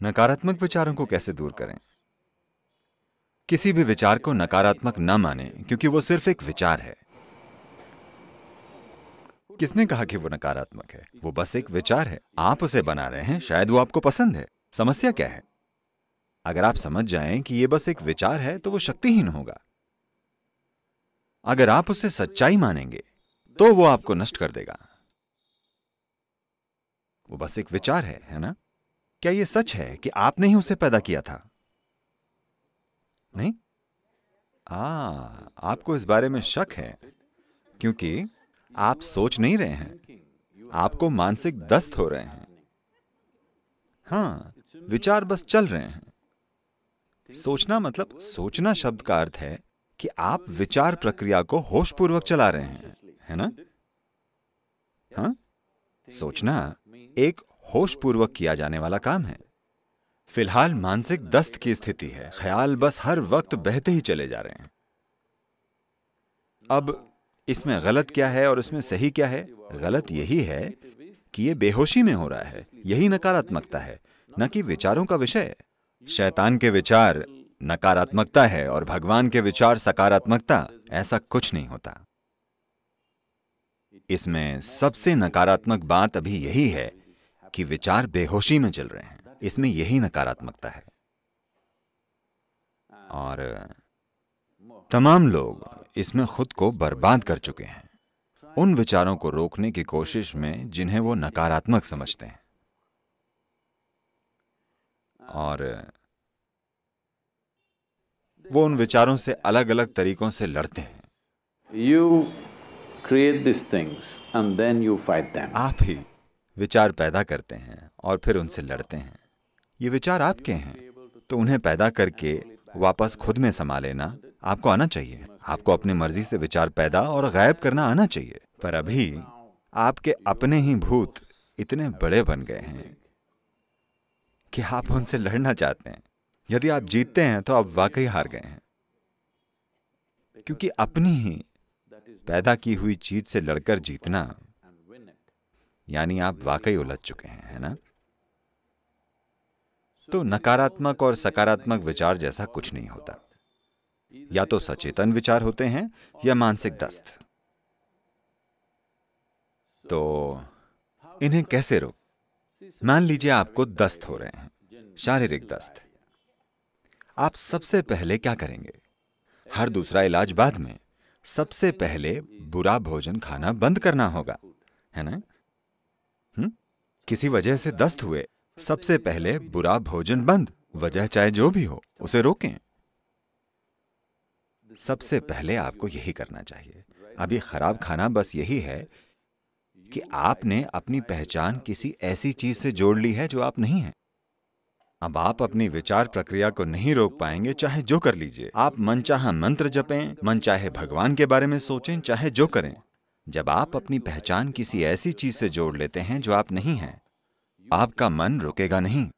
नकारात्मक विचारों को कैसे दूर करें? किसी भी विचार को नकारात्मक न माने, क्योंकि वो सिर्फ एक विचार है। किसने कहा कि वो नकारात्मक है? वो बस एक विचार है। आप उसे बना रहे हैं, शायद वो आपको पसंद है। समस्या क्या है? अगर आप समझ जाएं कि ये बस एक विचार है, तो वो शक्तिहीन होगा। अगर आप उसे सच्चाई मानेंगे, तो वो आपको नष्ट कर देगा। वो बस एक विचार है ना? क्या ये सच है कि आपने ही उसे पैदा किया था? नहीं? आपको इस बारे में शक है, क्योंकि आप सोच नहीं रहे हैं। आपको मानसिक दस्त हो रहे हैं। हाँ, विचार बस चल रहे हैं। सोचना मतलब, सोचना शब्द का अर्थ है कि आप विचार प्रक्रिया को होशपूर्वक चला रहे हैं, है ना? हाँ? सोचना एक होशपूर्वक किया जाने वाला काम है। फिलहाल मानसिक दस्त की स्थिति है। ख्याल बस हर वक्त बहते ही चले जा रहे हैं। अब इसमें गलत क्या है और इसमें सही क्या है? गलत यही है कि ये बेहोशी में हो रहा है। यही नकारात्मकता है, न कि विचारों का विषय। शैतान के विचार नकारात्मकता है और भगवान के विचार सकारात्मकता। ऐसा कुछ नहीं होता। इसमें सबसे नकारात्मक बात अभी यही है कि विचार बेहोशी में चल रहे हैं। इसमें यही नकारात्मकता है। और तमाम लोग इसमें खुद को बर्बाद कर चुके हैं, उन विचारों को रोकने की कोशिश में जिन्हें वो नकारात्मक समझते हैं। और वो उन विचारों से अलग अलग तरीकों से लड़ते हैं। You create these things and then you fight them. आप ही विचार पैदा करते हैं और फिर उनसे लड़ते हैं। ये विचार आपके हैं, तो उन्हें पैदा करके वापस खुद में समा लेना आपको आना चाहिए। आपको अपनी मर्जी से विचार पैदा और गायब करना आना चाहिए। पर अभी आपके अपने ही भूत इतने बड़े बन गए हैं कि आप उनसे लड़ना चाहते हैं। यदि आप जीतते हैं तो आप वाकई हार गए हैं, क्योंकि अपनी ही पैदा की हुई चीज से लड़कर जीतना यानी आप वाकई उलझ चुके हैं, है ना? तो नकारात्मक और सकारात्मक विचार जैसा कुछ नहीं होता। या तो सचेतन विचार होते हैं या मानसिक दस्त। तो इन्हें कैसे रोक? मान लीजिए आपको दस्त हो रहे हैं, शारीरिक दस्त। आप सबसे पहले क्या करेंगे? हर दूसरा इलाज बाद में। सबसे पहले बुरा भोजन खाना बंद करना होगा, है ना? किसी वजह से दस्त हुए, सबसे पहले बुरा भोजन बंद। वजह चाहे जो भी हो, उसे रोकें। सबसे पहले आपको यही करना चाहिए। अभी खराब खाना बस यही है कि आपने अपनी पहचान किसी ऐसी चीज से जोड़ ली है जो आप नहीं हैं। अब आप अपनी विचार प्रक्रिया को नहीं रोक पाएंगे, चाहे जो कर लीजिए। आप मनचाहा मंत्र जपें, मनचाहे भगवान के बारे में सोचें, चाहे जो करें। जब आप अपनी पहचान किसी ऐसी चीज से जोड़ लेते हैं जो आप नहीं हैं, आपका मन रुकेगा नहीं।